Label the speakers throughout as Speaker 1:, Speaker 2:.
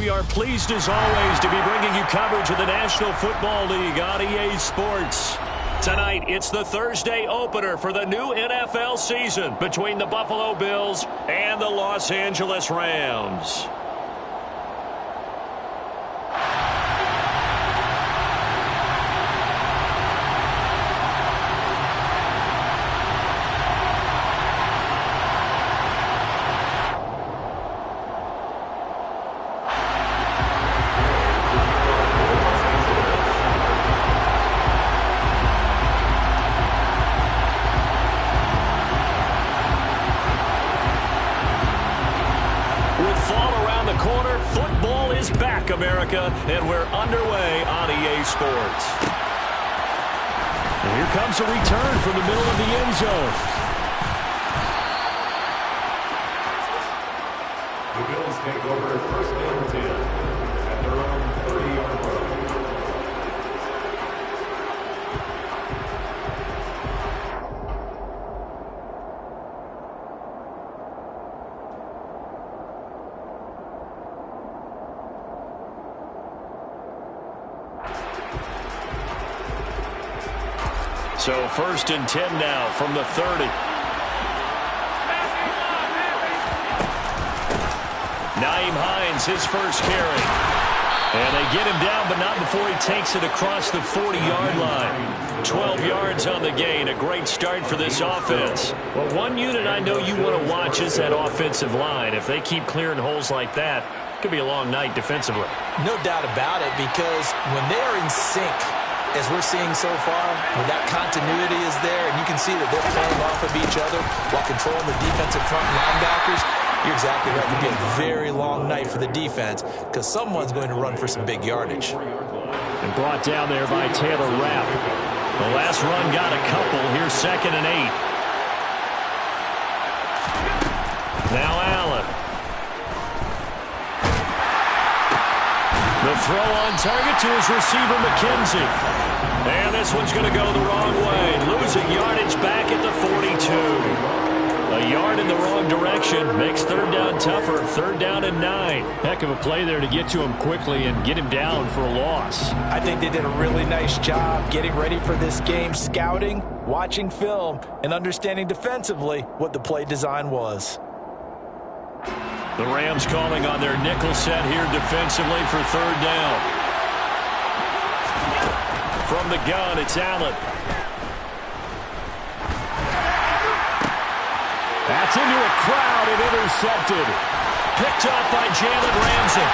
Speaker 1: we are pleased as always to be bringing you coverage of the National Football League on EA Sports. Tonight, it's the Thursday opener for the new NFL season between the Buffalo Bills and the Los Angeles Rams.
Speaker 2: America, and we're underway on EA Sports.
Speaker 1: And here comes a return from the middle of the end zone.
Speaker 3: The Bills take over first and 10 at their own 30-yard line.
Speaker 1: So first and 10 now from the 30. Nyheim Hines, his first carry. And they get him down, but not before he takes it across the 40-yard line. 12 yards on the gain. A great start for this offense. Well, one unit I know you want to watch is that offensive line. If they keep clearing holes like that, it could be a long night defensively.
Speaker 4: No doubt about it, because when they are in sync, as we're seeing so far, when that continuity is there, and you can see that they're playing off of each other while controlling the defensive front linebackers, you're exactly right. It could be a very long night for the defense because someone's going to run for some big yardage.
Speaker 1: And brought down there by Taylor Rapp. The last run got a couple. Here's 2nd and 8. Now Allen. The throw on target to his receiver, McKenzie. And this one's going to go the wrong way. Losing yardage back at the 42. A yard in the wrong direction makes third down tougher. 3rd down and 9.
Speaker 5: Heck of a play there to get to him quickly and get him down for a loss.
Speaker 4: I think they did a really nice job getting ready for this game, scouting, watching film, and understanding defensively what the play design was.
Speaker 1: The Rams calling on their nickel set here defensively for 3rd down. From the gun, it's Allen. That's into a crowd and intercepted. Picked up by Jalen Ramsey.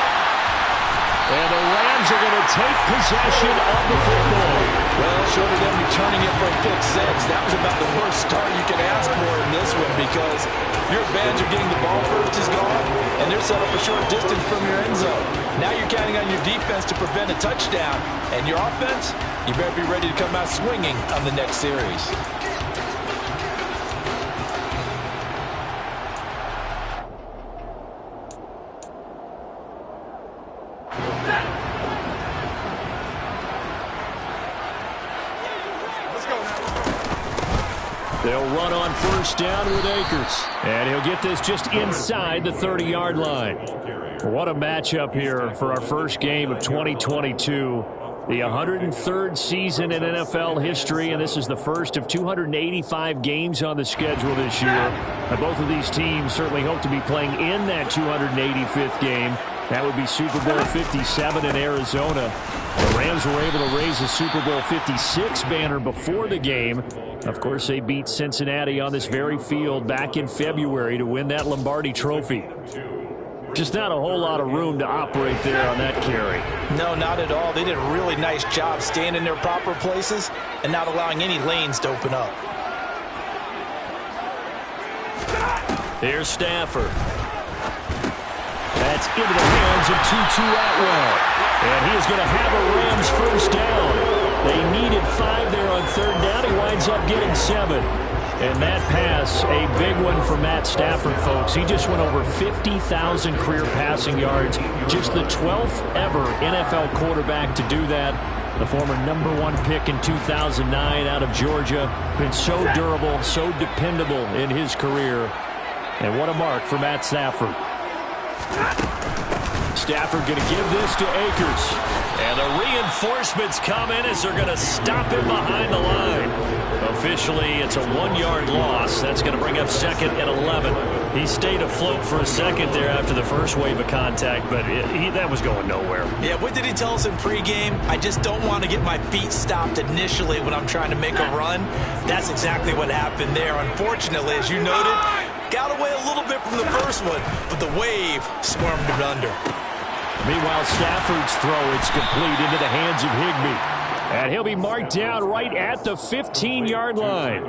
Speaker 1: And the Rams are going to take possession of the football.
Speaker 4: Well, short of them returning it for a pick 6, that was about the worst start you could ask for in this one because your advantage of getting the ball first is gone, and they're set up a short distance from your end zone. Now you're counting on your defense to prevent a touchdown, and your offense, you better be ready to come out swinging on the next series.
Speaker 1: They'll run on 1st down with Akers. And he'll get this just inside the 30-yard line. What a matchup here for our first game of 2022. The 103rd season in NFL history, and this is the first of 285 games on the schedule this year. And both of these teams certainly hope to be playing in that 285th game. That would be Super Bowl 57 in Arizona. The Rams were able to raise the Super Bowl 56 banner before the game. Of course, they beat Cincinnati on this very field back in February to win that Lombardi Trophy. Just not a whole lot of room to operate there on that carry.
Speaker 4: No, not at all. They did a really nice job staying in their proper places and not allowing any lanes to open up.
Speaker 1: Here's Stafford. That's into the hands of Tutu Atwell. And he is going to have a Rams first down. They needed 5 there on 3rd down. He winds up getting 7. And that pass, a big one for Matt Stafford, folks. He just went over 50,000 career passing yards. Just the 12th ever NFL quarterback to do that. The former #1 pick in 2009 out of Georgia. Been so durable, so dependable in his career. And what a mark for Matt Stafford. Stafford going to give this to Akers.
Speaker 2: And the reinforcements come in as they're going to stop him behind the line. Officially, it's a 1-yard loss. That's going to bring up 2nd and 11. He stayed afloat for a second there after the first wave of contact, but that was going nowhere.
Speaker 4: Yeah, what did he tell us in pregame? I just don't want to get my feet stopped initially when I'm trying to make a run. That's exactly what happened there. Unfortunately, as you noted, got away a little bit from the first one, but the wave swarmed it under.
Speaker 1: Meanwhile, Stafford's throw, it's complete into the hands of Higbee. And he'll be marked down right at the 15-yard line.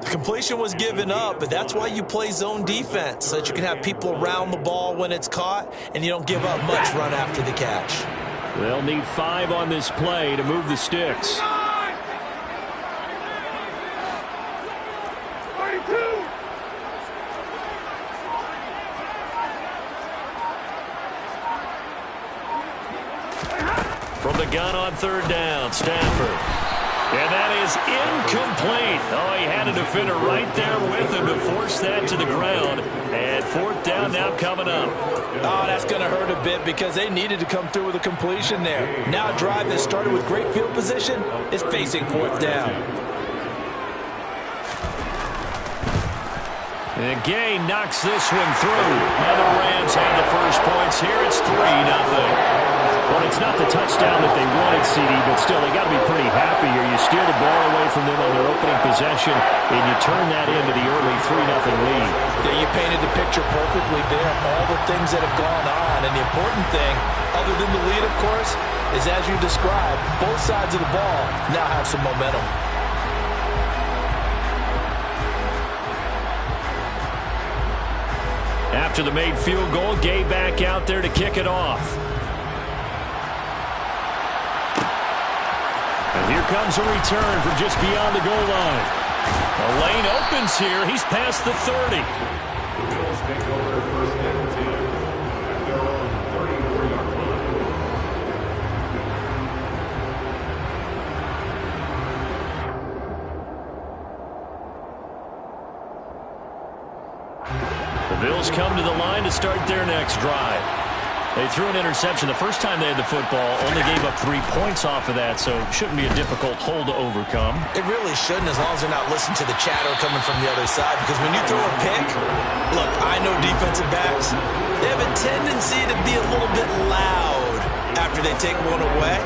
Speaker 4: The completion was given up, but that's why you play zone defense, so that you can have people around the ball when it's caught, and you don't give up much run after the catch.
Speaker 1: They'll need 5 on this play to move the sticks.
Speaker 2: From the gun on 3rd down, Stafford. And that is incomplete. Oh, he had a defender right there with him to force that to the ground. And 4th down now coming up.
Speaker 4: Oh, that's going to hurt a bit because they needed to come through with a completion there. Now a drive that started with great field position is facing 4th down.
Speaker 1: And Gay knocks this one through. And the Rams have the first points here. It's 3-0. Well, it's not the touchdown that they wanted, CD, but still, they got to be pretty happy here. You steal the ball away from them on their opening possession, and you turn that into the early 3-0 lead.
Speaker 4: Yeah, you painted the picture perfectly there. All the things that have gone on, and the important thing, other than the lead, of course, is as you described, both sides of the ball now have some momentum.
Speaker 1: After the made field goal, Gay back out there to kick it off. And here comes a return from just beyond the goal line.
Speaker 2: The lane opens here. He's past the 30.
Speaker 3: The Bills take over 1st and 10 at their own 34-yard line.
Speaker 2: The Bills come to the line to start their next drive. They threw an interception the first time they had the football, only gave up 3 points off of that, so it shouldn't be a difficult hole to overcome.
Speaker 4: It really shouldn't, as long as they're not listening to the chatter coming from the other side, because when you throw a pick, look, I know defensive backs, they have a tendency to be a little bit loud after they take one away,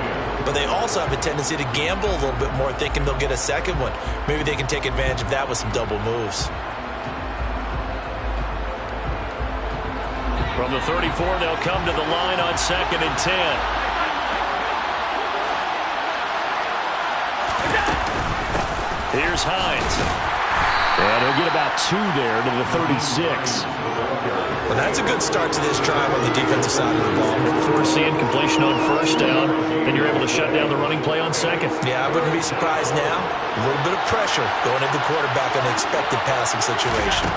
Speaker 4: but they also have a tendency to gamble a little bit more, thinking they'll get a second one. Maybe they can take advantage of that with some double moves.
Speaker 2: From the 34, they'll come to the line on 2nd and 10. Here's Hines.
Speaker 1: And he'll get about 2 there to the 36.
Speaker 4: Well, that's a good start to this drive on the defensive side of the ball.
Speaker 2: Forcing completion on 1st down. Then you're able to shut down the running play on 2nd.
Speaker 4: Yeah, I wouldn't be surprised now. A little bit of pressure going into the quarterback on an expected passing situation.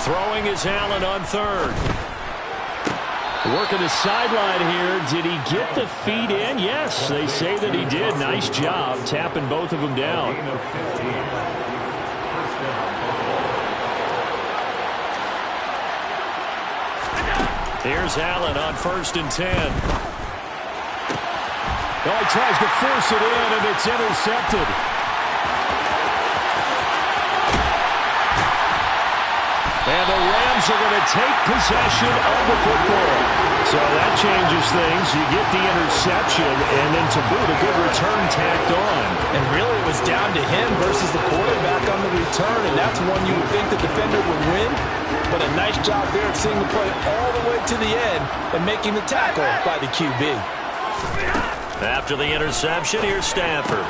Speaker 1: Throwing is Allen on 3rd. Working the sideline here. Did he get the feet in? Yes, they say that he did. Nice job tapping both of them down.
Speaker 2: Here's Allen on 1st and 10.
Speaker 1: Oh, he tries to force it in, and it's intercepted. And the Rams are going to take possession of the football. So that changes things. You get the interception, and then to boot, a good return tacked on.
Speaker 4: And really, it was down to him versus the quarterback on the return, and that's one you would think the defender would win. But a nice job there of seeing the play all the way to the end and making the tackle by the QB.
Speaker 2: After the interception, here's Stafford.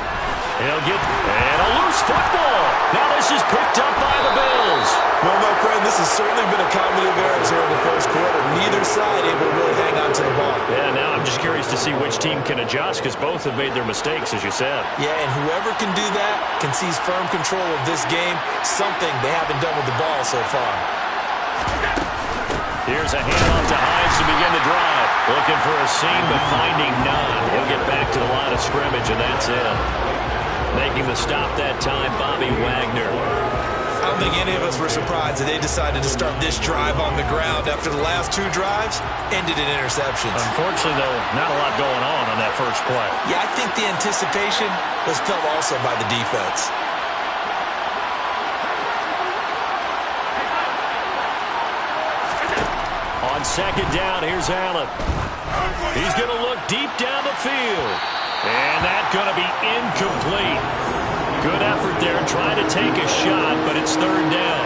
Speaker 2: He'll get and a loose football. Now this is picked up by the Bills.
Speaker 4: Well, my friend, this has certainly been a comedy of errors here in the first quarter. Neither side able to really hang on to the ball.
Speaker 2: Yeah, now I'm just curious to see which team can adjust because both have made their mistakes, as you said.
Speaker 4: Yeah, and whoever can do that can seize firm control of this game, something they haven't done with the ball so far.
Speaker 2: Here's a handoff to Hines to begin the drive. Looking for a seam, but finding none. He'll get back to the line of scrimmage, and that's it. Making the stop that time, Bobby Wagner.
Speaker 4: I don't think any of us were surprised that they decided to start this drive on the ground after the last 2 drives ended in interceptions.
Speaker 2: Unfortunately, though, not a lot going on that first play.
Speaker 4: Yeah, I think the anticipation was felt also by the defense.
Speaker 2: On second down, here's Allen. He's going to look deep down the field. And that's going to be incomplete. Good effort there trying to take a shot, but it's third down.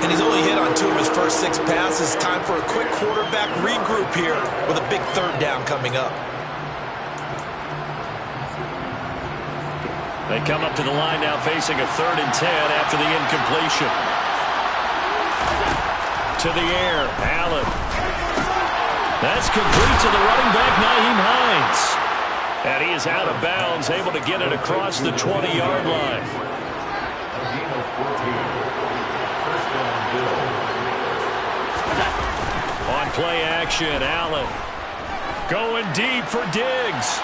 Speaker 4: And he's only hit on 2 of his first 6 passes. Time for a quick quarterback regroup here with a big third down coming up.
Speaker 2: They come up to the line now facing a 3rd and 10 after the incompletion. To the air, Allen. That's complete to the running back, Nyheim Hines. And he is out of bounds, able to get it across the 20-yard line. On play action, Allen. Going deep for Diggs.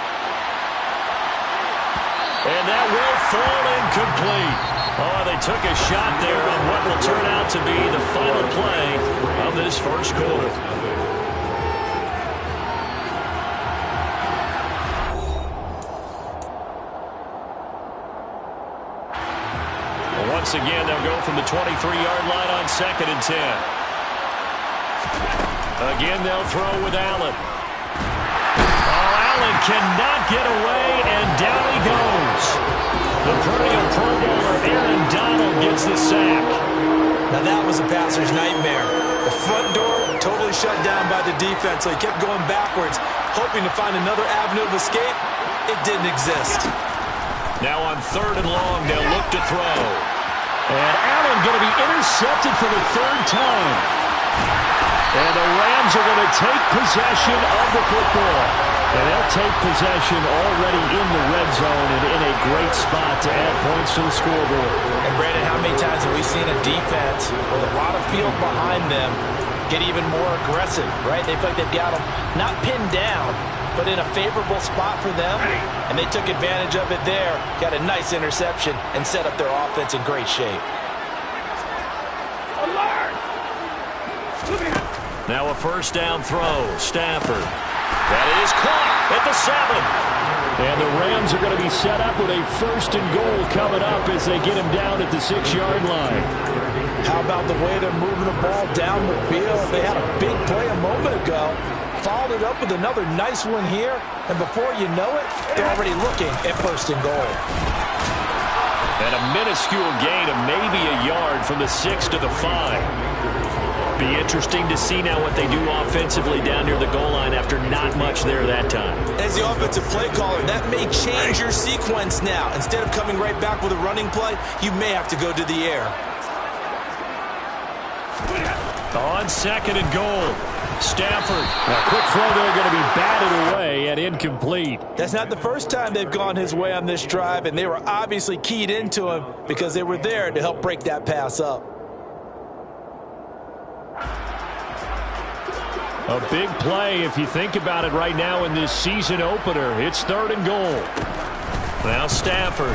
Speaker 2: And that will fall incomplete. Oh, they took a shot there on what will turn out to be the final play of this first quarter. Once again, they'll go from the 23-yard line on 2nd and 10. Again, they'll throw with Allen. Oh, Allen cannot get away, and down he goes. The perennial Pro Bowler Aaron Donald gets the sack.
Speaker 4: Now that was a passer's nightmare. The front door totally shut down by the defense, so he kept going backwards, hoping to find another avenue of escape. It didn't exist.
Speaker 2: Now on 3rd and long, they'll look to throw.
Speaker 1: And Allen going to be intercepted for the 3rd time. And the Rams are going to take possession of the football. And they'll take possession already in the red zone and in a great spot to add points to the scoreboard.
Speaker 4: And Brandon, how many times have we seen a defense with a lot of field behind them get even more aggressive, right? They feel like they've got them not pinned down, but in a favorable spot for them, and they took advantage of it there, got a nice interception, and set up their offense in great shape.
Speaker 2: Now a first down throw, Stafford. That is caught at the 7.
Speaker 1: And the Rams are going to be set up with a 1st and goal coming up as they get him down at the 6-yard line.
Speaker 4: How about the way they're moving the ball down the field? They had a big play a moment ago. Followed it up with another nice one here, and before you know it, they're already looking at 1st and goal.
Speaker 2: And a minuscule gain of maybe a yard from the 6 to the 5. Be interesting to see now what they do offensively down near the goal line after not much there that time.
Speaker 4: As the offensive play caller, that may change your sequence now. Instead of coming right back with a running play, you may have to go to the air.
Speaker 2: On 2nd and goal. Stafford.
Speaker 1: A quick throw there going to be batted away and incomplete.
Speaker 4: That's not the first time they've gone his way on this drive, and they were obviously keyed into him because they were there to help break that pass up.
Speaker 1: A big play if you think about it right now in this season opener. It's 3rd and goal.
Speaker 2: Now Stafford.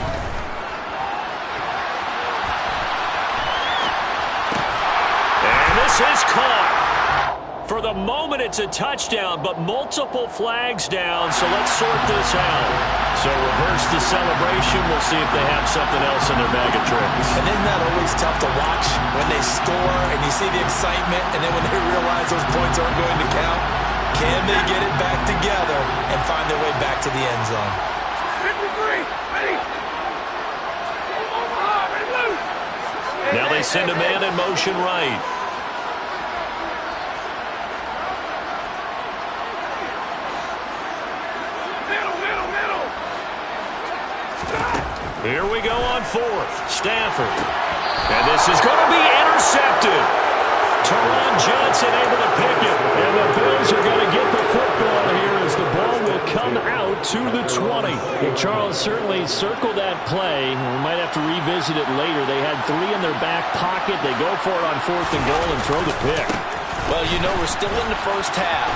Speaker 2: And this is caught. For the moment, it's a touchdown, but multiple flags down, so let's sort this out. So reverse the celebration. We'll see if they have something else in their bag of tricks.
Speaker 4: And isn't that always tough to watch when they score and you see the excitement, and then when they realize those points aren't going to count? Can they get it back together and find their way back to the end zone?
Speaker 3: 53, ready.
Speaker 2: Now they send a man in motion right. Here we go on 4th. Stafford. And this is going to be intercepted. Teron Johnson able to pick it.
Speaker 1: And the Bills are going to get the football here as the ball will come out to the 20. And Charles certainly circled that play. We might have to revisit it later. They had 3 in their back pocket. They go for it on 4th and goal and throw the pick.
Speaker 4: Well, you know, we're still in the first half.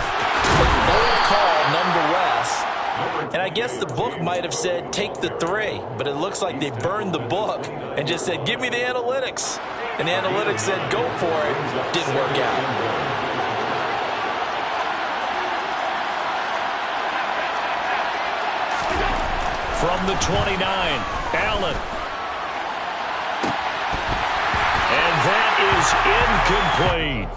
Speaker 4: But bold call nonetheless. And I guess the book might have said take the 3, but it looks like they burned the book and just said give me the analytics. and the analytics said go for it. Didn't work out.
Speaker 2: From the 29, Allen. And that is incomplete.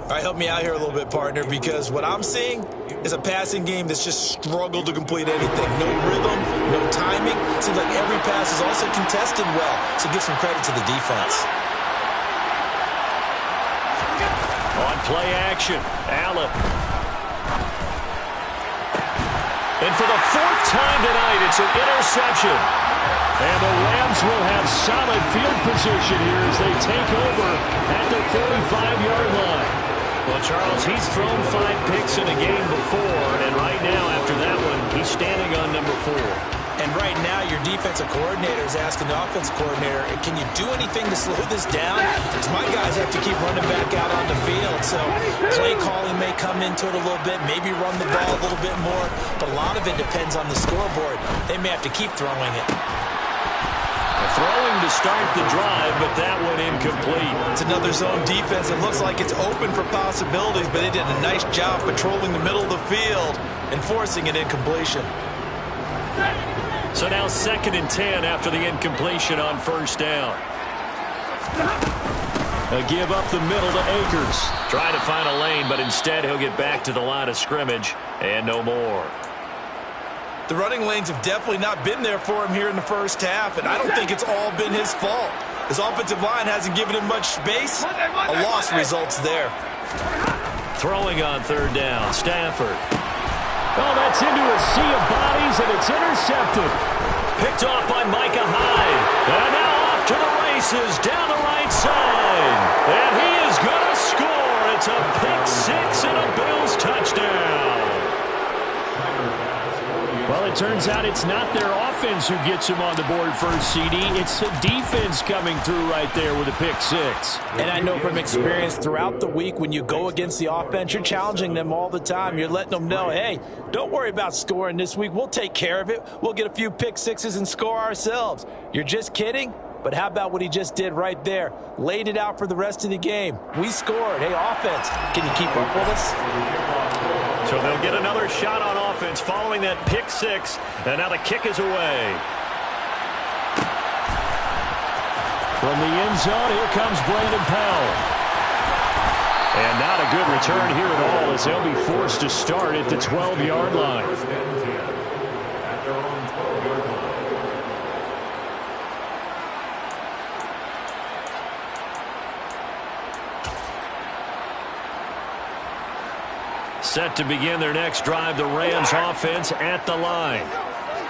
Speaker 4: All right, help me out here a little bit, partner, because what I'm seeing is a passing game that's just struggled to complete anything. No rhythm, no timing. Seems like every pass is also contested well, so give some credit to the defense.
Speaker 2: On play action, Allen. And for the fourth time tonight, it's an interception.
Speaker 1: And the Rams will have solid field position here as they take over at the 45-yard line.
Speaker 2: Well, Charles, he's thrown 5 picks in a game before, and right now, after that one, he's standing on number 4.
Speaker 4: And right now, your defensive coordinator is asking the offensive coordinator, can you do anything to slow this down? Because my guys have to keep running back out on the field. So play calling may come into it a little bit, maybe run the ball a little bit more, but a lot of it depends on the scoreboard. They may have to keep throwing it.
Speaker 2: Throwing to start the drive, but that one incomplete.
Speaker 4: It's another zone defense. It looks like it's open for possibilities, but they did a nice job patrolling the middle of the field and forcing an incompletion.
Speaker 2: So now 2nd and 10 after the incompletion on first down.
Speaker 1: A give up the middle to Akers.
Speaker 2: Trying to find a lane, but instead he'll get back to the line of scrimmage and no more.
Speaker 4: The running lanes have definitely not been there for him here in the first half, and I don't think it's all been his fault. His offensive line hasn't given him much space. A loss results there.
Speaker 2: Throwing on 3rd down, Stafford.
Speaker 1: Oh, that's into a sea of bodies, and it's intercepted.
Speaker 2: Picked off by Micah Hyde. And now off to the races down the right side. And he is going to score. It's a pick 6 and a Bills touchdown.
Speaker 1: Well, it turns out it's not their offense who gets him on the board first, CD. It's the defense coming through right there with a pick 6.
Speaker 4: And I know from experience throughout the week when you go against the offense, you're challenging them all the time. You're letting them know, hey, don't worry about scoring this week. We'll take care of it. We'll get a few pick 6s and score ourselves. You're just kidding? But how about what he just did right there? Laid it out for the rest of the game. We scored. Hey, offense, can you keep up with us?
Speaker 2: So they'll get another shot on offense following that pick 6. And now the kick is away.
Speaker 1: From the end zone, here comes Brandon Powell.
Speaker 2: And not a good return here at all as they'll be forced to start at the 12-yard line. Set to begin their next drive, the Rams offense at the line.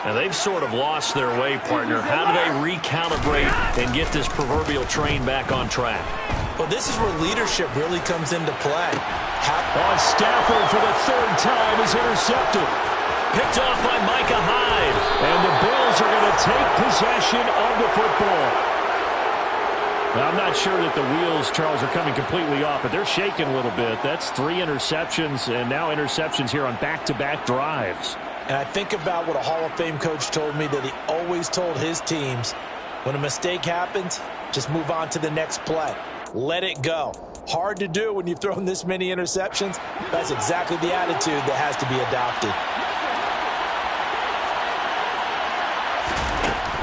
Speaker 2: Now they've sort of lost their way, partner. How do they recalibrate and get this proverbial train back on track?
Speaker 4: Well, this is where leadership really comes into play.
Speaker 1: Stafford for the 3rd time is intercepted.
Speaker 2: Picked off by Micah Hyde.
Speaker 1: And the Bills are going to take possession of the football. Now, I'm not sure that the wheels, Charles, are coming completely off, but they're shaking a little bit. That's 3 interceptions, and now interceptions here on back-to-back drives.
Speaker 4: And I think about what a Hall of Fame coach told me that he always told his teams, when a mistake happens, just move on to the next play. Let it go. Hard to do when you've thrown this many interceptions. That's exactly the attitude that has to be adopted.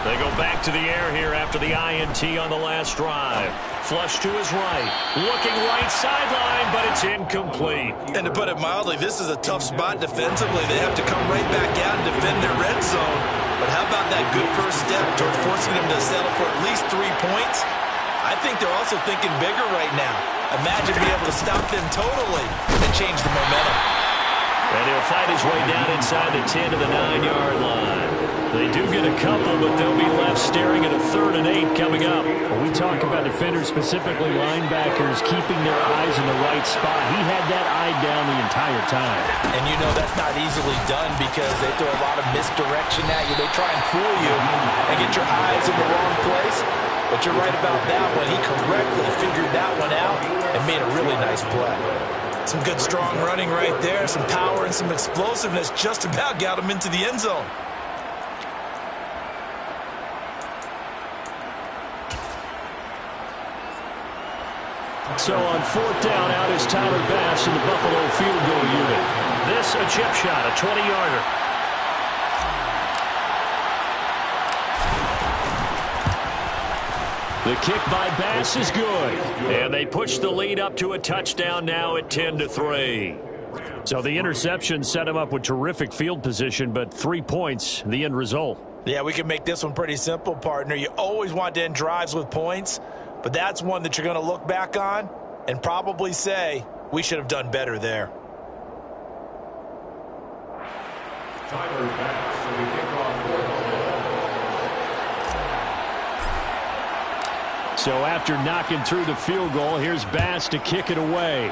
Speaker 2: They go back to the air here after the INT on the last drive. Flush to his right. Looking right sideline, but it's incomplete.
Speaker 4: And to put it mildly, this is a tough spot defensively. They have to come right back out and defend their red zone. But how about that good first step towards forcing them to settle for at least 3 points? I think they're also thinking bigger right now. Imagine being able to stop them totally and change the momentum.
Speaker 2: And he'll fight his way down inside the 10 to the 9-yard line. They do get a couple, but they'll be left staring at a 3rd and 8 coming up.
Speaker 1: When we talk about defenders, specifically linebackers, keeping their eyes in the right spot, he had that eye down the entire time.
Speaker 4: And you know that's not easily done because they throw a lot of misdirection at you. They try and fool you and get your eyes in the wrong place. But you're right about that one. He correctly figured that one out and made a really nice play. Some good strong running right there, some power and some explosiveness just about got him into the end zone.
Speaker 1: So on fourth down, out is Tyler Bass in the Buffalo field goal unit.
Speaker 2: This a chip shot, a 20-yarder.
Speaker 1: The kick by Bass is good.
Speaker 2: And they push the lead up to a touchdown now at 10-3.
Speaker 1: So the interception set him up with terrific field position, but 3 points, the end result.
Speaker 4: Yeah, we can make this one pretty simple, partner. You always want to end drives with points, but that's one that you're going to look back on and probably say, we should have done better there.
Speaker 3: Tyler Bass for the kickoff.
Speaker 1: So after knocking through the field goal, here's Bass to kick it away.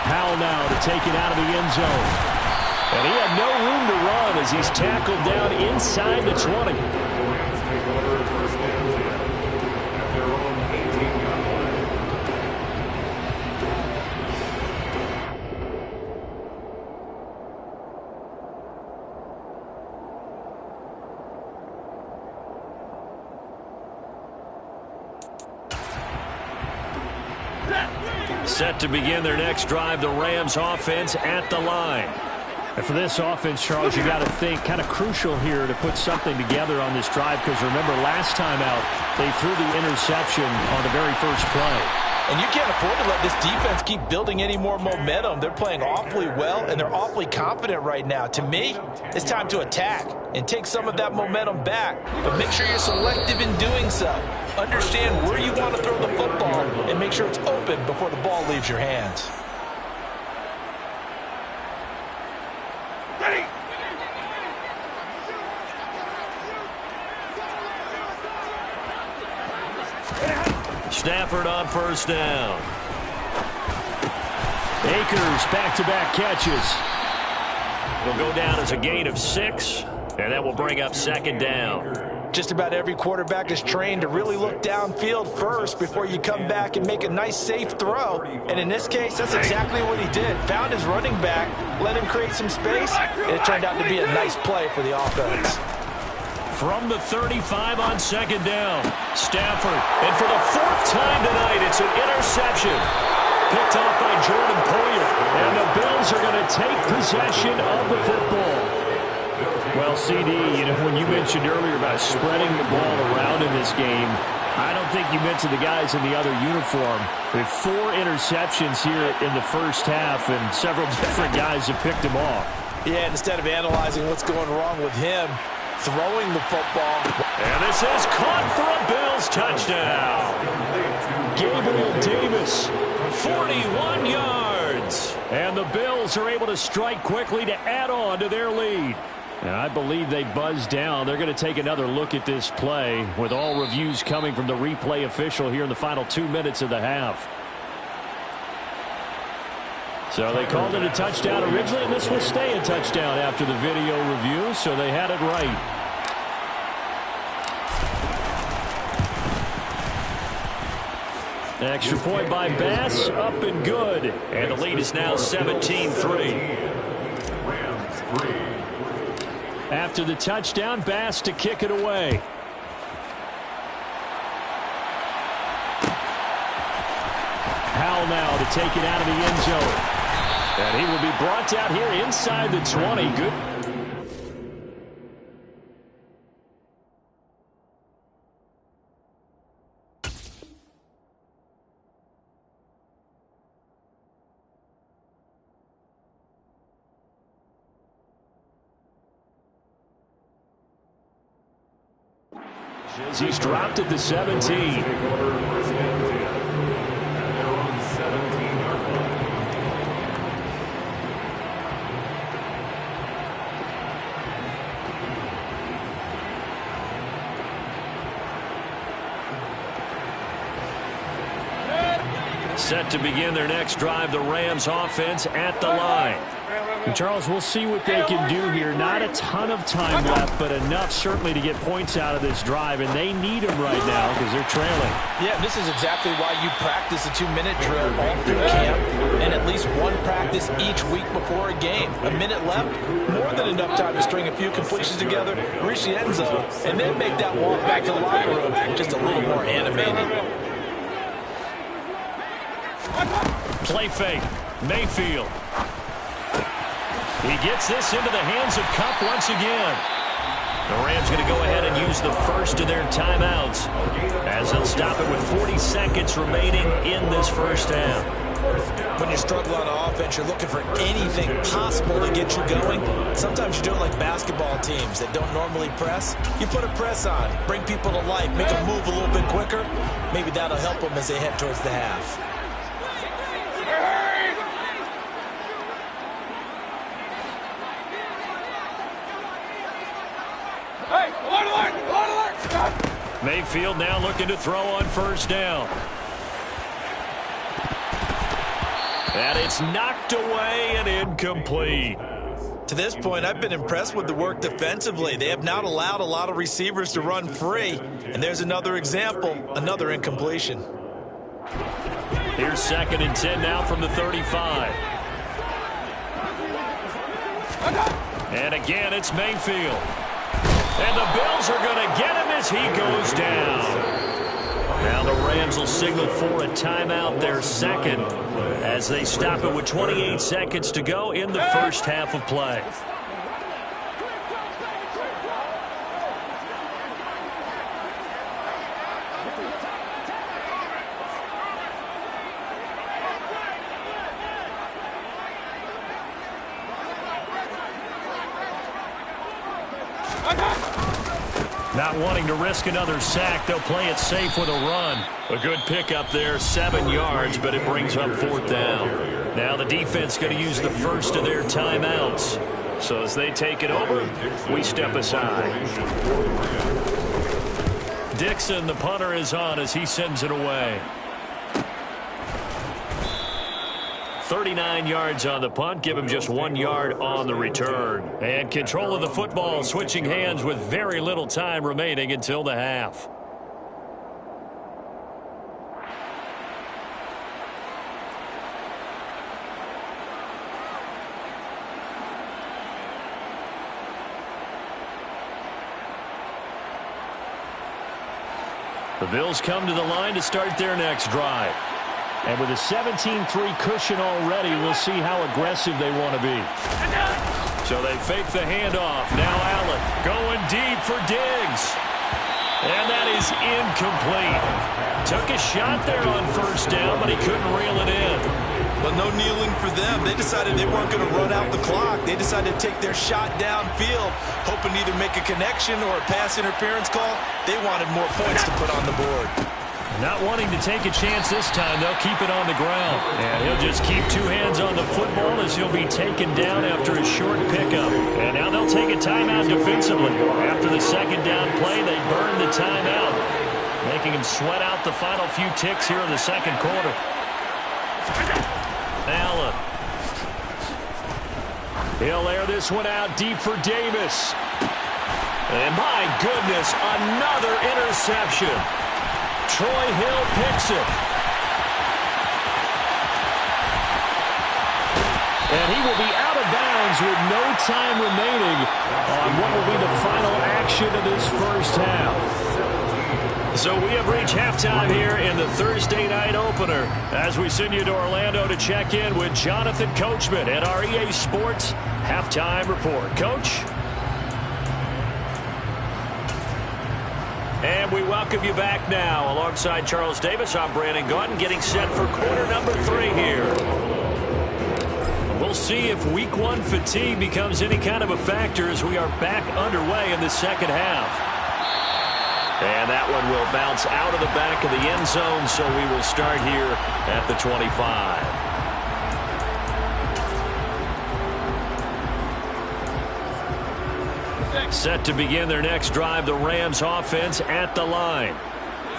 Speaker 1: Howell now to take it out of the end zone. And he had no room to run as he's tackled down inside the 20.
Speaker 3: Rams take over first and 10 at their own 18-yard line.
Speaker 2: Set to begin their next drive, the Rams offense at the line.
Speaker 1: And for this offense, Charles, you got to think kind of crucial here to put something together on this drive, because remember last time out they threw the interception on the very first play.
Speaker 4: And you can't afford to let this defense keep building any more momentum. They're playing awfully well, and they're awfully confident right now. To me, it's time to attack and take some of that momentum back. But make sure you're selective in doing so. Understand where you want to throw the football and make sure it's open before the ball leaves your hands.
Speaker 3: Ready.
Speaker 2: Stafford on first down.
Speaker 1: Akers back-to-back catches.
Speaker 2: Will go down as a gain of 6, and that will bring up second down.
Speaker 4: Just about every quarterback is trained to really look downfield first before you come back and make a nice, safe throw. And in this case, that's exactly what he did. Found his running back, let him create some space, and it turned out to be a nice play for the offense.
Speaker 2: From the 35 on second down, Stafford. And for the 4th time tonight, it's an interception. Picked off by Jordan Poyer.
Speaker 1: And the Bills are going to take possession of the football. Well, CD, you know, when you mentioned earlier about spreading the ball around in this game, I don't think you meant to the guys in the other uniform. We have 4 interceptions here in the first half, and several different guys have picked them off.
Speaker 4: Yeah, instead of analyzing what's going wrong with him, throwing the football.
Speaker 2: And this is caught for a Bills touchdown.
Speaker 1: Gabriel Davis,
Speaker 2: 41 yards.
Speaker 1: and the Bills are able to strike quickly to add on to their lead. And I believe they buzzed down. They're going to take another look at this play with all reviews coming from the replay official here in the final 2 minutes of the half. So they called it a touchdown originally, and this will stay a touchdown after the video review, so they had it right. Extra point by Bass, up and good.
Speaker 2: And the lead is now 17-3.
Speaker 3: Rams 3.
Speaker 1: After the touchdown, Bass to kick it away. Howell now to take it out of the end zone. And he will be brought down here inside the 20. Good. He's dropped at the 17.
Speaker 3: Take over first and 10 at their own 17-yard line.
Speaker 2: Set to begin their next drive, the Rams offense at the line.
Speaker 1: And Charles, we'll see what they can do here. Not a ton of time left, but enough certainly to get points out of this drive, and they need them right now because they're trailing.
Speaker 4: Yeah, this is exactly why you practice a 2-minute drill all through camp and at least one practice each week before a game. A minute left, more than enough time to string a few completions together, reach the end zone, and then make that walk back to the locker room just a little more animated.
Speaker 2: Play fake. Mayfield. He gets this into the hands of Kupp once again. The Rams going to go ahead and use the first of their timeouts as they'll stop it with 40 seconds remaining in this first half.
Speaker 4: When you struggle on offense, you're looking for anything possible to get you going. Sometimes you do it like basketball teams that don't normally press. You put a press on, bring people to life, make them move a little bit quicker. Maybe that'll help them as they head towards the half.
Speaker 2: Mayfield now looking to throw on first down. And it's knocked away and incomplete.
Speaker 4: To this point, I've been impressed with the work defensively. They have not allowed a lot of receivers to run free. And there's another example, another incompletion.
Speaker 2: Here's 2nd and 10 now from the 35. And again, it's Mayfield. And the Bills are going to get him as he goes down. Now the Rams will signal for a timeout, their second, as they stop it with 28 seconds to go in the first half of play. Not wanting to risk another sack, they'll play it safe with a run. A good pickup there, 7 yards, but it brings up 4th down. Now the defense going to use the first of their timeouts. So as they take it over, we step aside. Dixon, the punter, is on as he sends it away. 39 yards on the punt, give him just 1 yard on the return. And control of the football, switching hands with very little time remaining until the half. The Bills come to the line to start their next drive. And with a 17-3 cushion already, we'll see how aggressive they want to be. So they fake the handoff. Now Allen going deep for Diggs. And that is incomplete. Took a shot there on first down, but he couldn't reel it in.
Speaker 4: Well, no kneeling for them. They decided they weren't going to run out the clock. They decided to take their shot downfield, hoping to either make a connection or a pass interference call. They wanted more points to put on the board.
Speaker 2: Not wanting to take a chance this time, they'll keep it on the ground. And he'll just keep 2 hands on the football as he'll be taken down after a short pickup. And now they'll take a timeout defensively. After the second down play, they burn the timeout, making him sweat out the final few ticks here in the second quarter. Allen. He'll air this one out deep for Davis. And my goodness, another interception. Troy Hill picks it. And he will be out of bounds with no time remaining on what will be the final action of this first half. So we have reached halftime here in the Thursday night opener as we send you to Orlando to check in with Jonathan Coachman at our EA Sports Halftime Report. Coach? And we welcome you back now. Alongside Charles Davis, I'm Brandon Gaudin, getting set for quarter number 3 here. We'll see if week 1 fatigue becomes any kind of a factor as we are back underway in the second half. And that one will bounce out of the back of the end zone, so we will start here at the 25. Set to begin their next drive, the Rams offense at the line.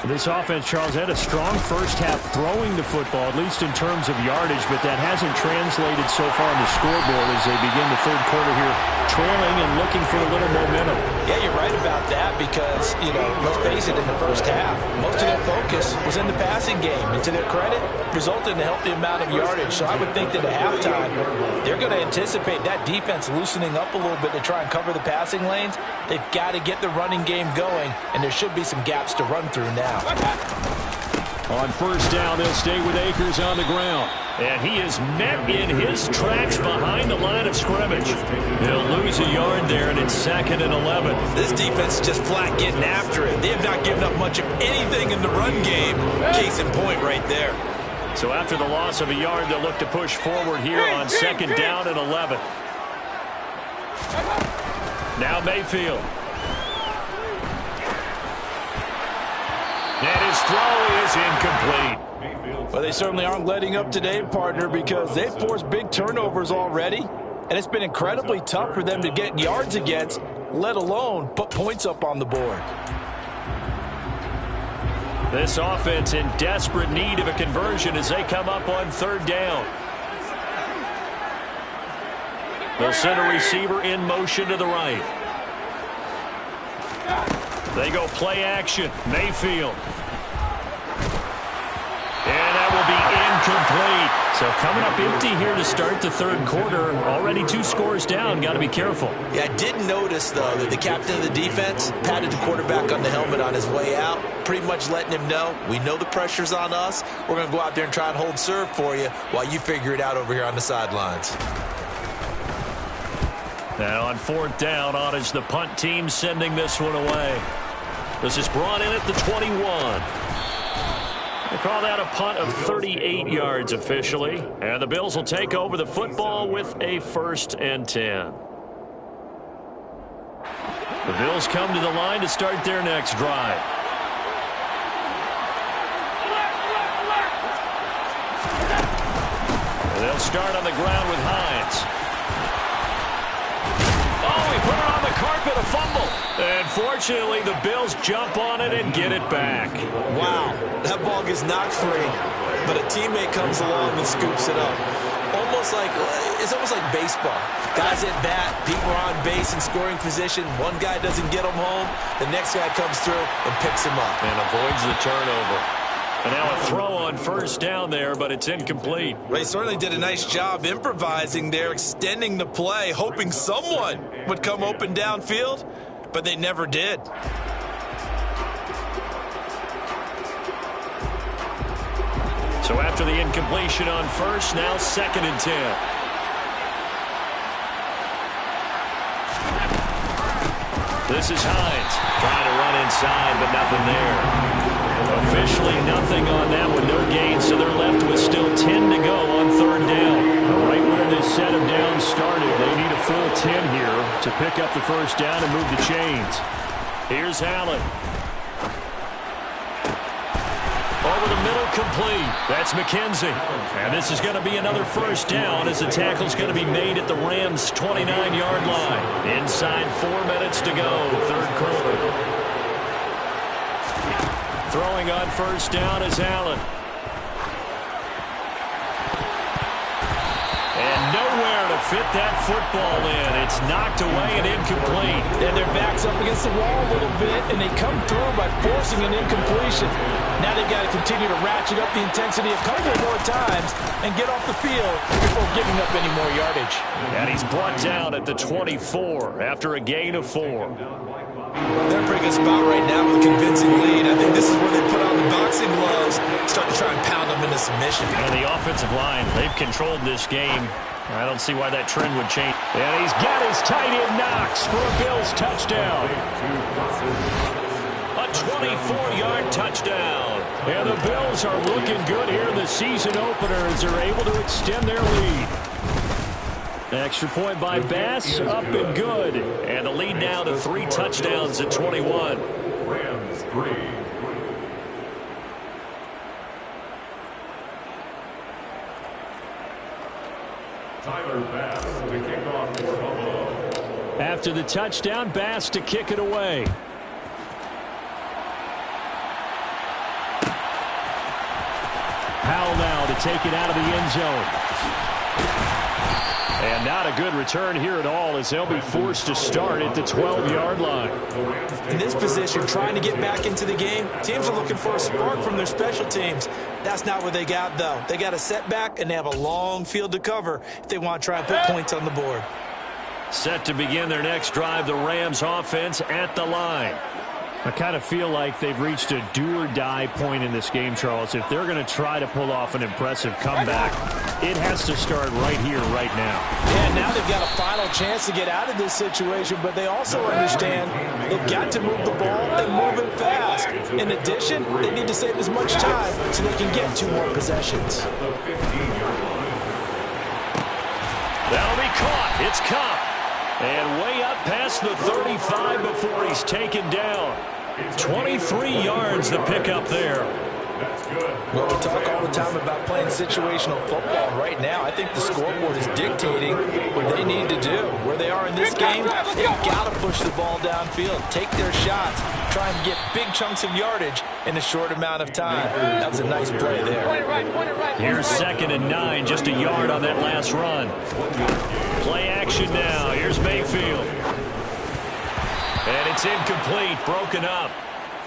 Speaker 1: This offense, Charles, had a strong first half throwing the football, at least in terms of yardage, but that hasn't translated so far on the scoreboard as they begin the third quarter here trailing and looking for a little momentum.
Speaker 4: Yeah, you're right about that because, let's face it, in the first half, most of their focus was in the passing game. And to their credit, resulted in a healthy amount of yardage. So I would think that at halftime, they're going to anticipate that defense loosening up a little bit to try and cover the passing lanes. They've got to get the running game going, and there should be some gaps to run through now.
Speaker 1: On first down, they'll stay with Akers on the ground.
Speaker 2: And he is met in his tracks behind the line of scrimmage. He'll lose a yard there, and it's 2nd and 11.
Speaker 4: This defense is just flat getting after it. They have not given up much of anything in the run game. Case in point right there.
Speaker 2: So after the loss of a yard, they'll look to push forward here on 2nd down and 11. Now Mayfield. And his throw is incomplete.
Speaker 4: Well, they certainly aren't letting up today, partner, because they've forced big turnovers already. And it's been incredibly tough for them to get yards against, let alone put points up on the board.
Speaker 2: This offense in desperate need of a conversion as they come up on 3rd down. They'll send a receiver in motion to the right. They go play action. Mayfield. And that will be incomplete.
Speaker 1: So coming up empty here to start the third quarter. Already 2 scores down. Got to be careful.
Speaker 4: Yeah, I did notice, though, that the captain of the defense patted the quarterback on the helmet on his way out, pretty much letting him know, we know the pressure's on us. We're going to go out there and try and hold serve for you while you figure it out over here on the sidelines.
Speaker 2: Now on 4th down, on is the punt team sending this one away. This is brought in at the 21. They call that a punt of 38 yards officially. And the Bills will take over the football with a 1st and 10. The Bills come to the line to start their next drive. They'll start on the ground with Hines. Oh, he put it on the carpet, a fumble. And fortunately, the Bills jump on it and get it back.
Speaker 4: Wow, that ball gets knocked free, but a teammate comes along and scoops it up. It's almost like baseball. Guys at bat, people are on base in scoring position. One guy doesn't get them home. The next guy comes through and picks him up.
Speaker 2: And avoids the turnover. And now a throw on 1st down there, but it's incomplete.
Speaker 4: They certainly did a nice job improvising there, extending the play, hoping someone would come open downfield, but they never did.
Speaker 2: So after the incompletion on 1st, now 2nd and 10. This is Hines trying to run inside, but nothing there. Officially nothing on that one, no gain, so they're left with still 10 to go on 3rd down.
Speaker 1: Right where this set of downs started, they need a full 10 here to pick up the 1st down and move the chains.
Speaker 2: Here's Allen. Over the middle, complete. That's McKenzie. And this is going to be another 1st down as the tackle's going to be made at the Rams' 29-yard line. Inside 4 minutes to go, 3rd quarter. Throwing on 1st down is Allen. And nowhere to fit that football in. It's knocked away and incomplete.
Speaker 4: And their back's up against the wall a little bit, and they come through by forcing an incompletion. Now they've got to continue to ratchet up the intensity a couple more times and get off the field before giving up any more yardage.
Speaker 2: And he's brought down at the 24 after a gain of 4.
Speaker 4: They're in a pretty good spot right now with a convincing lead. I think this is where they put on the boxing gloves, start to try and pound them into submission.
Speaker 2: And the offensive line, they've controlled this game. I don't see why that trend would change.
Speaker 1: And he's got his tight end Knox for a Bills touchdown.
Speaker 2: A 24-yard touchdown.
Speaker 1: And the Bills are looking good here in the season opener as they're able to extend their lead. Extra point by Bass, up and good.
Speaker 2: And the lead now to 3 touchdowns at 21.
Speaker 3: Rams 3. Tyler Bass to kick off for Buffalo.
Speaker 1: After the touchdown, Bass to kick it away. take it out of the end zone. And not a good return here at all as they'll be forced to start at the 12-yard line.
Speaker 4: In this position, trying to get back into the game, teams are looking for a spark from their special teams. That's not what they got, though. They got a setback, and they have a long field to cover if they want to try and put points on the board.
Speaker 2: Set to begin their next drive, the Rams offense at the line.
Speaker 1: I kind of feel like they've reached a do-or-die point in this game, Charles. If they're going to try to pull off an impressive comeback, it has to start right here, right now.
Speaker 4: Yeah, now they've got a final chance to get out of this situation, but they also understand they've got to move the ball and move it fast. In addition, they need to save as much time so they can get 2 more possessions.
Speaker 2: That'll be caught. It's Cup. And way up past the 35 before he's taken down. 23 yards the pickup there.
Speaker 4: Well, we talk all the time about playing situational football. Right now, I think the scoreboard is dictating what they need to do. Where they are in this game, they've got to push the ball downfield, take their shots, try and get big chunks of yardage in a short amount of time. That was a nice play there.
Speaker 2: Here's 2nd and 9, just a yard on that last run. Play action now. Here's Mayfield. And it's incomplete, broken up.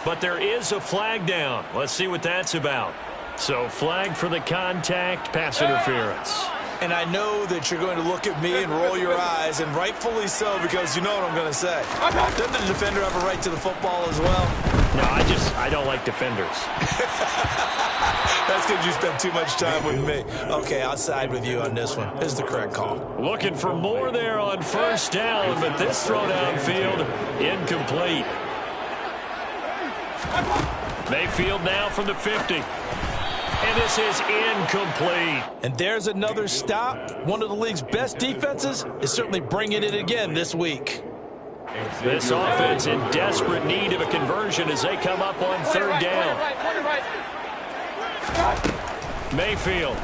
Speaker 2: But there is a flag down. Let's see what that's about. So flag for the contact, pass interference.
Speaker 4: And I know that you're going to look at me and roll your eyes, and rightfully so, because you know what I'm going to say. Doesn't the defender have a right to the football as well?
Speaker 1: No, I don't like defenders.
Speaker 4: That's because you spent too much time with me. Okay, I'll side with you on this one. This is the correct call.
Speaker 2: Looking for more there on 1st down, but this throw downfield, incomplete. Mayfield now from the 50. And this is incomplete.
Speaker 4: And there's another stop. One of the league's best defenses is certainly bringing it again this week.
Speaker 2: This offense in desperate need of a conversion as they come up on 3rd down. Mayfield.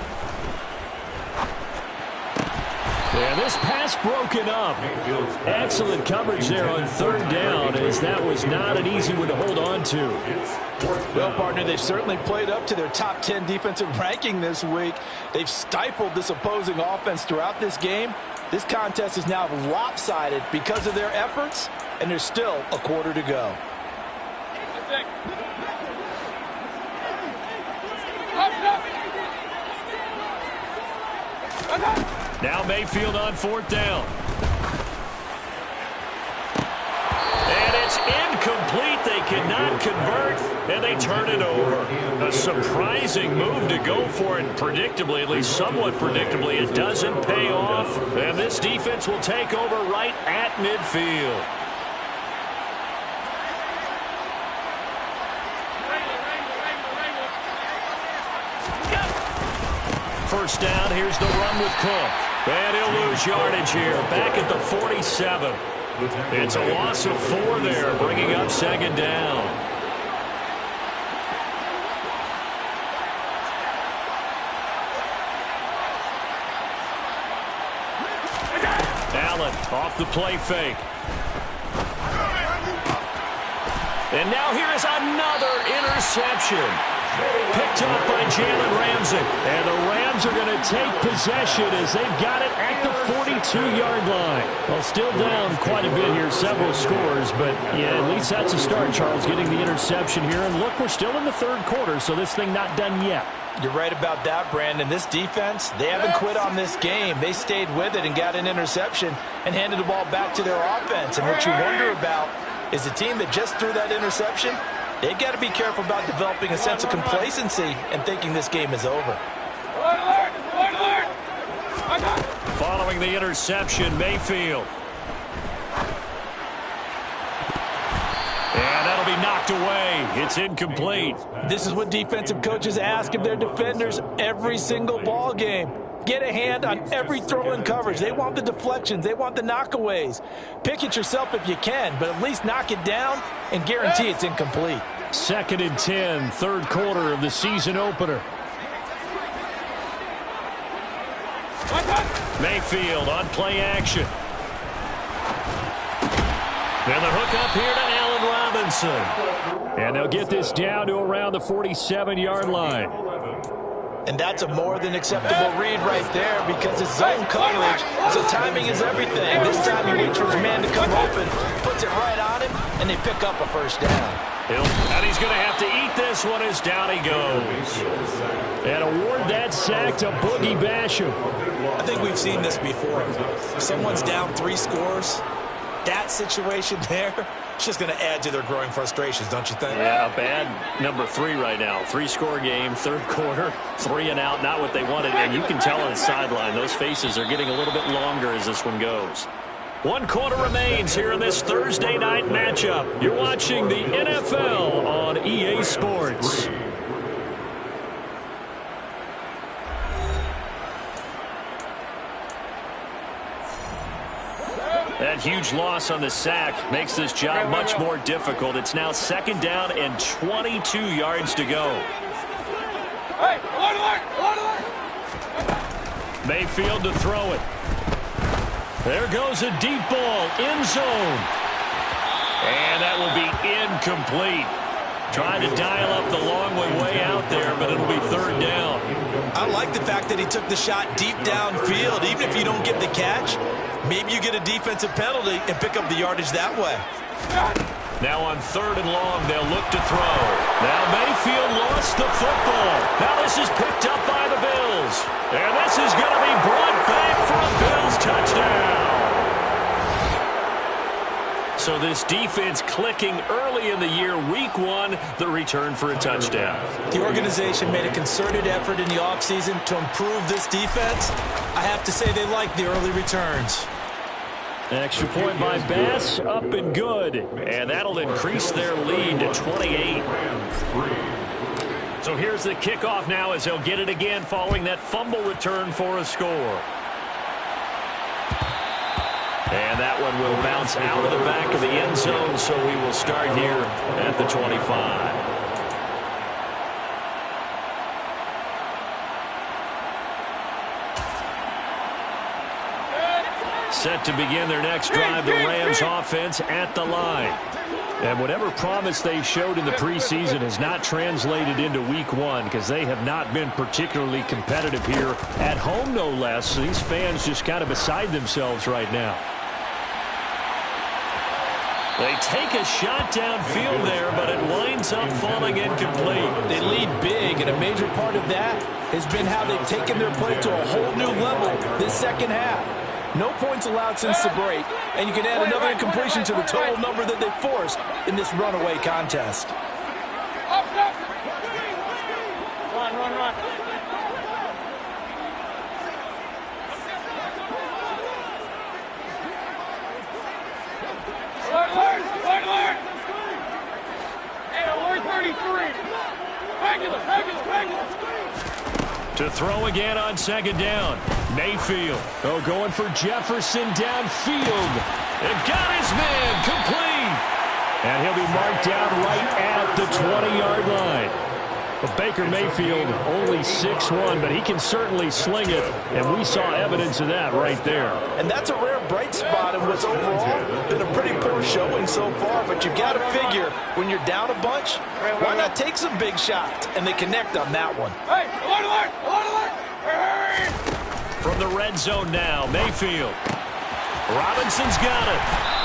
Speaker 1: And this pass broken up. Excellent coverage there on 3rd down, as that was not an easy one to hold on to.
Speaker 4: Well, partner, they've certainly played up to their top 10 defensive ranking this week. They've stifled this opposing offense throughout this game. This contest is now lopsided because of their efforts, and there's still a quarter to go.
Speaker 2: Now Mayfield on 4th down. And it's incomplete. They cannot convert, and they turn it over. A surprising move to go for it. Predictably, at least somewhat predictably, it doesn't pay off. And this defense will take over right at midfield. First down, here's the run with Cook. And he'll lose yardage here, back at the 47. It's a loss of 4 there, bringing up 2nd down. Allen off the play fake. And now here is another interception. Picked up by Jalen Ramsey. And the Rams are going to take possession as they've got it at the 42-yard line.
Speaker 1: Well, still down quite a bit here, several scores, but yeah, at least that's a start, Charles, getting the interception here. And look, we're still in the 3rd quarter, so this thing not done yet.
Speaker 4: You're right about that, Brandon. This defense, they haven't quit on this game. They stayed with it and got an interception and handed the ball back to their offense. And what you wonder about is the team that just threw that interception, they've got to be careful about developing a sense of complacency and thinking this game is over.
Speaker 2: Following the interception, Mayfield. And that'll be knocked away. It's incomplete.
Speaker 4: This is what defensive coaches ask of their defenders every single ball game. Get a hand on every throw in coverage. They want the deflections. They want the knockaways. Pick it yourself if you can, but at least knock it down and guarantee it's incomplete.
Speaker 1: 2nd and 10, 3rd quarter of the season opener.
Speaker 2: Mayfield on play action. And the hook up here to Allen Robinson.
Speaker 1: And they'll get this down to around the 47-yard line.
Speaker 4: And that's a more than acceptable read right there because it's zone coverage, so timing is everything. This time he waits for his man to come open, puts it right on him, and they pick up a first down.
Speaker 2: And he's going to have to eat this one as down he goes.
Speaker 1: And award that sack to Boogie Basham.
Speaker 6: I think we've seen this before. If someone's down 3 scores, that situation there, it's just going to add to their growing frustrations, don't you think?
Speaker 2: Yeah, a bad number 3 right now. 3-score game, third quarter, 3 and out, not what they wanted. And you can tell on the sideline, those faces are getting a little bit longer as this one goes. 1 quarter remains here in this Thursday night matchup. You're watching the NFL on EA Sports. That huge loss on the sack makes this job much more difficult. It's now 2nd down and 22 yards to go. Mayfield to throw it. There goes a deep ball, end zone. And that will be incomplete. Trying to dial up the long way out there, but it'll be 3rd down.
Speaker 6: I like the fact that he took the shot deep downfield. Even if you don't get the catch, maybe you get a defensive penalty and pick up the yardage that way.
Speaker 2: Now on 3rd and long, they'll look to throw. Now Mayfield lost the football. Now this is picked up by the Bills. And this is going to be brought back for a Bills touchdown. So this defense clicking early in the year, week 1, the return for a touchdown.
Speaker 6: The organization made a concerted effort in the offseason to improve this defense. I have to say they like the early returns.
Speaker 1: Extra point by Bass, up and good.
Speaker 2: And that'll increase their lead to 28. So here's the kickoff now as they'll get it again following that fumble return for a score. And that one will bounce out of the back of the end zone, so we will start here at the 25. Set to begin their next drive, the Rams offense at the line.
Speaker 1: And whatever promise they showed in the preseason has not translated into week 1 because they have not been particularly competitive here at home, no less. So these fans just kind of beside themselves right now.
Speaker 2: They take a shot downfield there, but it winds up falling incomplete.
Speaker 4: They lead big, and a major part of that has been how they've taken their play to a whole new level this second half. No points allowed since the break, and you can add another incompletion to the total number that they forced in this runaway contest.
Speaker 7: Run. Alert! Hey, alert 33. Regular.
Speaker 2: To throw again on 2nd down. Mayfield.
Speaker 1: Oh, going for Jefferson downfield.
Speaker 2: And got his man complete.
Speaker 1: And he'll be marked down right at the 20-yard line. But Baker Mayfield only 6'1", but he can certainly sling it, and we saw evidence of that right there.
Speaker 4: And that's a rare bright spot in what's overall been a pretty poor showing so far, but you've got to figure when you're down a bunch, why not take some big shots? And they connect on that one.
Speaker 7: Hey, alert! Hey!
Speaker 2: From the red zone now, Mayfield. Robinson's got it.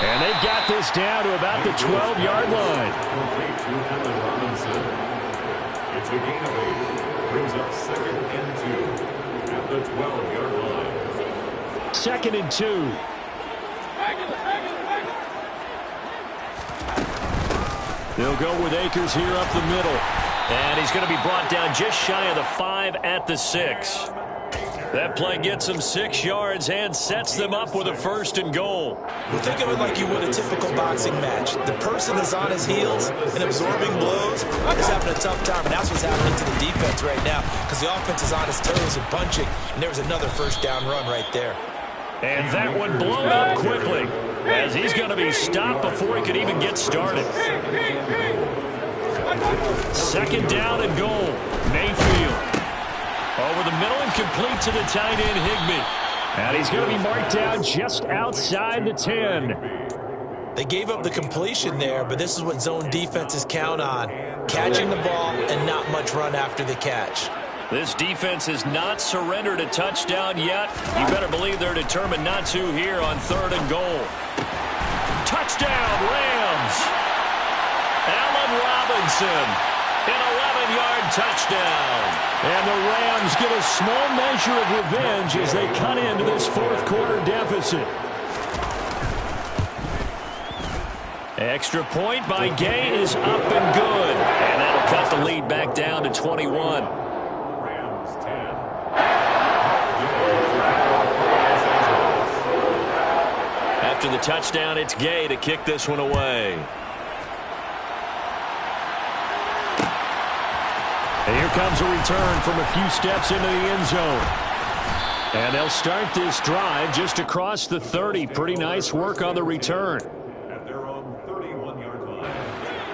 Speaker 1: And they've got this down to about the 12-yard line.
Speaker 3: It's a gain of 8. Brings up 2nd and 2 at the 12-yard line.
Speaker 1: 2nd and 2. They'll go with Akers here up the middle.
Speaker 2: And he's going to be brought down just shy of the 5 at the 6. That play gets them 6 yards and sets them up with a 1st and goal.
Speaker 6: Well, think of it like you would a typical boxing match. The person is on his heels and absorbing blows is having a tough time. And that's what's happening to the defense right now because the offense is on his toes and punching. And there was another 1st down run right there.
Speaker 2: And that one blown up quickly as he's going to be stopped before he could even get started. 2nd down and goal. Mayfield. Over the middle and complete to the tight end, Higbee.
Speaker 1: And he's going to be marked down just outside the 10.
Speaker 6: They gave up the completion there, but this is what zone defenses count on. Catching the ball and not much run after the catch.
Speaker 2: This defense has not surrendered a touchdown yet. You better believe they're determined not to here on 3rd and goal. Touchdown, Rams! Allen Robinson, an 11-yard touchdown.
Speaker 1: And the Rams get a small measure of revenge as they cut into this 4th quarter deficit.
Speaker 2: Extra point by Gay is up and good. And that'll cut the lead back down to 21.
Speaker 3: Rams 10.
Speaker 2: After the touchdown, it's Gay to kick this one away.
Speaker 1: And here comes a return from a few steps into the end zone. And they'll start this drive just across the 30. Pretty nice work on the return.
Speaker 3: At their own 31-yard line.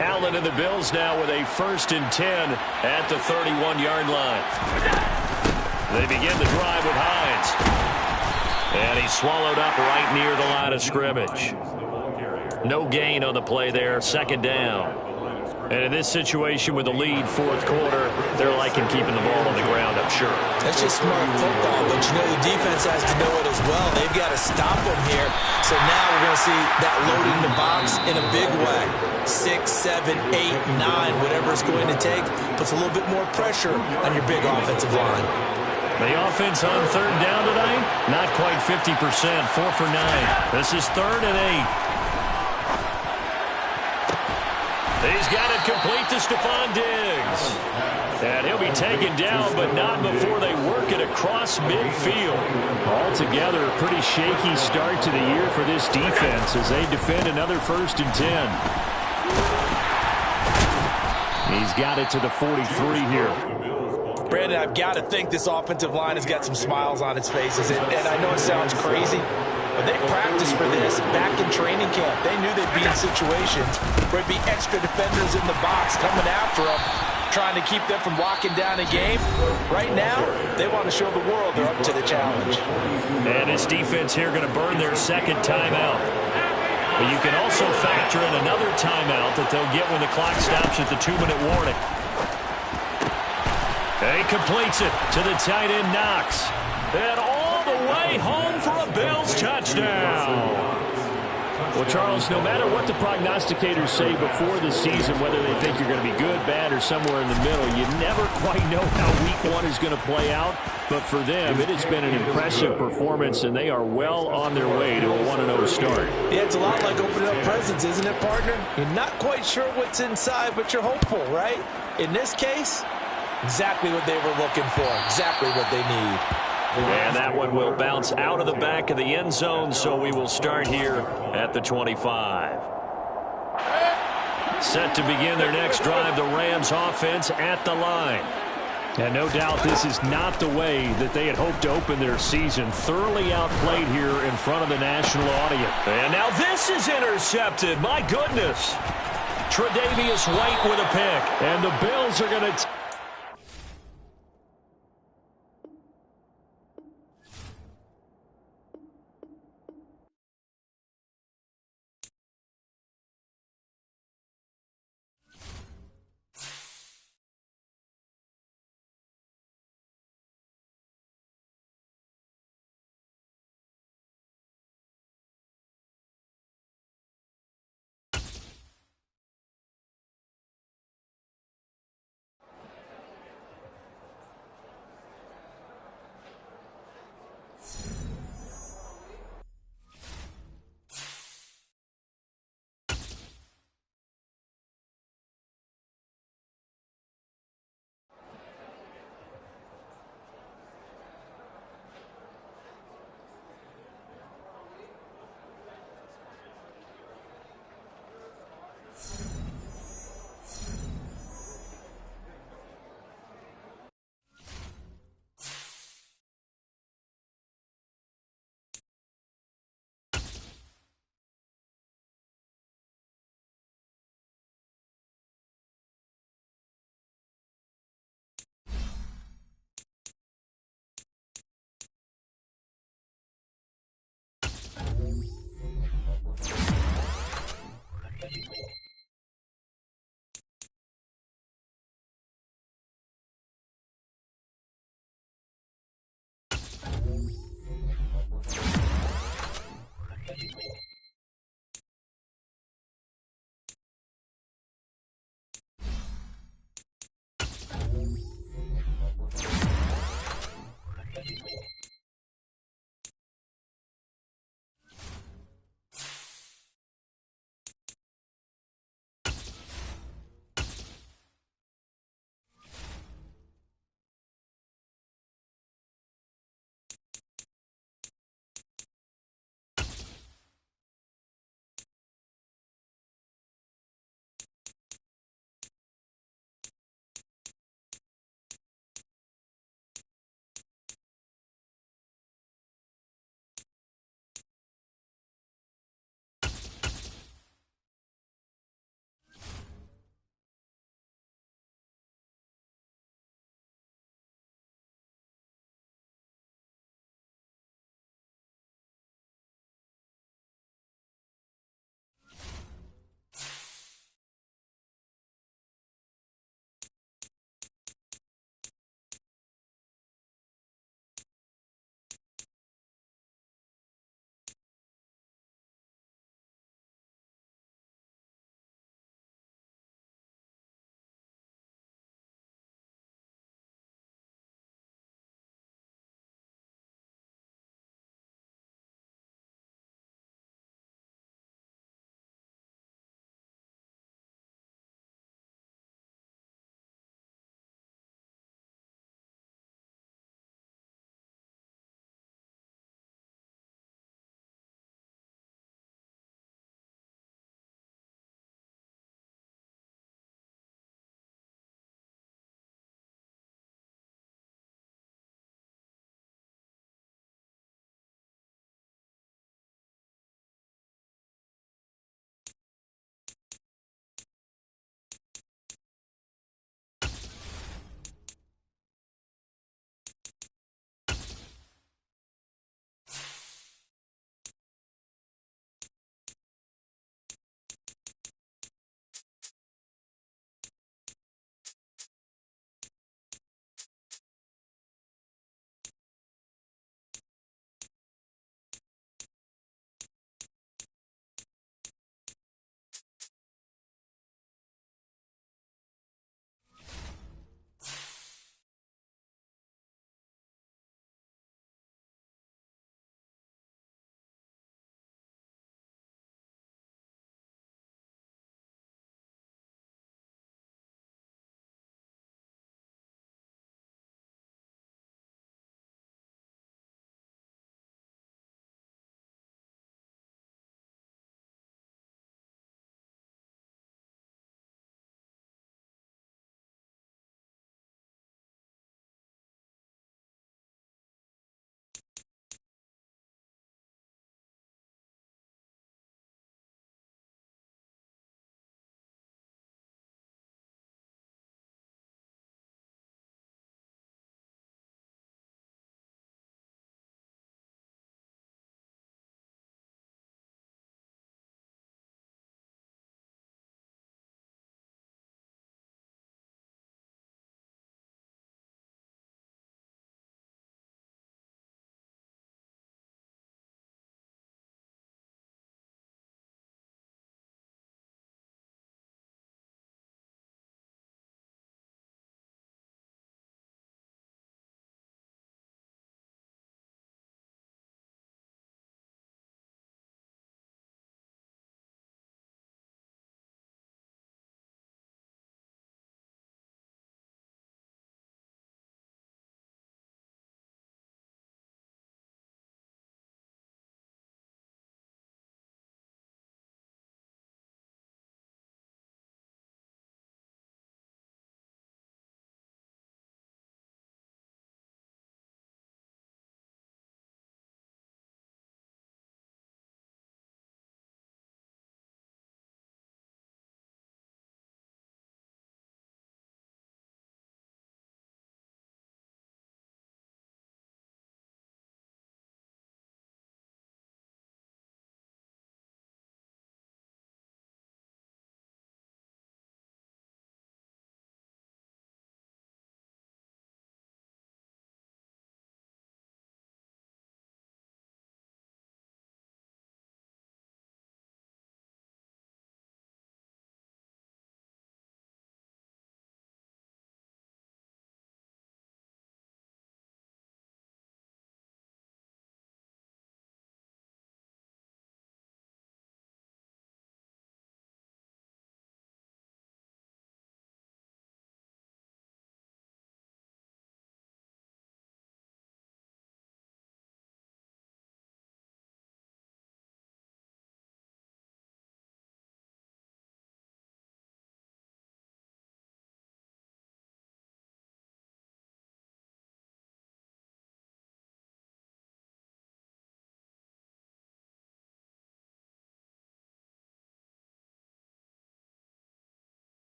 Speaker 2: Allen and the Bills now with a 1st and 10 at the 31-yard line. They begin the drive with Hines. And he's swallowed up right near the line of scrimmage. No gain on the play there, 2nd down. And in this situation with the lead 4th quarter, they're liking keeping the ball on the ground, I'm sure.
Speaker 6: That's just smart football, but you know the defense has to know it as well. They've got to stop them here. So now we're going to see that loading the box in a big way. 6, 7, 8, 9, whatever it's going to take, puts a little bit more pressure on your big offensive line.
Speaker 2: The offense on 3rd down tonight, not quite 50%, 4 for 9. This is 3rd and 8. He's got it complete to Stephon Diggs. And he'll be taken down, but not before they work it across midfield.
Speaker 1: Altogether, a pretty shaky start to the year for this defense as they defend another 1st and 10. He's got it to the 43 here.
Speaker 6: Brandon, I've got to think this offensive line has got some smiles on its faces. And I know it sounds crazy, but they practiced for this back in training camp. They knew they'd be in situations where it'd be extra defenders in the box coming after them, trying to keep them from locking down a game. Right now, they want to show the world they're up to the challenge.
Speaker 2: And this defense here going to burn their 2nd timeout. But you can also factor in another timeout that they'll get when the clock stops at the 2-minute warning. And he completes it to the tight end, Knox. And all the way home for a Bills touchdown.
Speaker 1: Well, Charles, no matter what the prognosticators say before the season, whether they think you're going to be good, bad, or somewhere in the middle, you never quite know how week 1 is going to play out. But for them, it has been an impressive performance, and they are well on their way to a 1-0 start.
Speaker 6: Yeah, it's a lot like opening up presents, isn't it, partner? You're not quite sure what's inside, but you're hopeful, right? In this case, exactly what they were looking for, exactly what they need.
Speaker 2: And that one will bounce out of the back of the end zone, so we will start here at the 25. Set to begin their next drive, the Rams offense at the line.
Speaker 1: And no doubt this is not the way that they had hoped to open their season. Thoroughly outplayed here in front of the national audience.
Speaker 2: And now this is intercepted. My goodness. Tre'Davious White with a pick.
Speaker 1: And the Bills are going to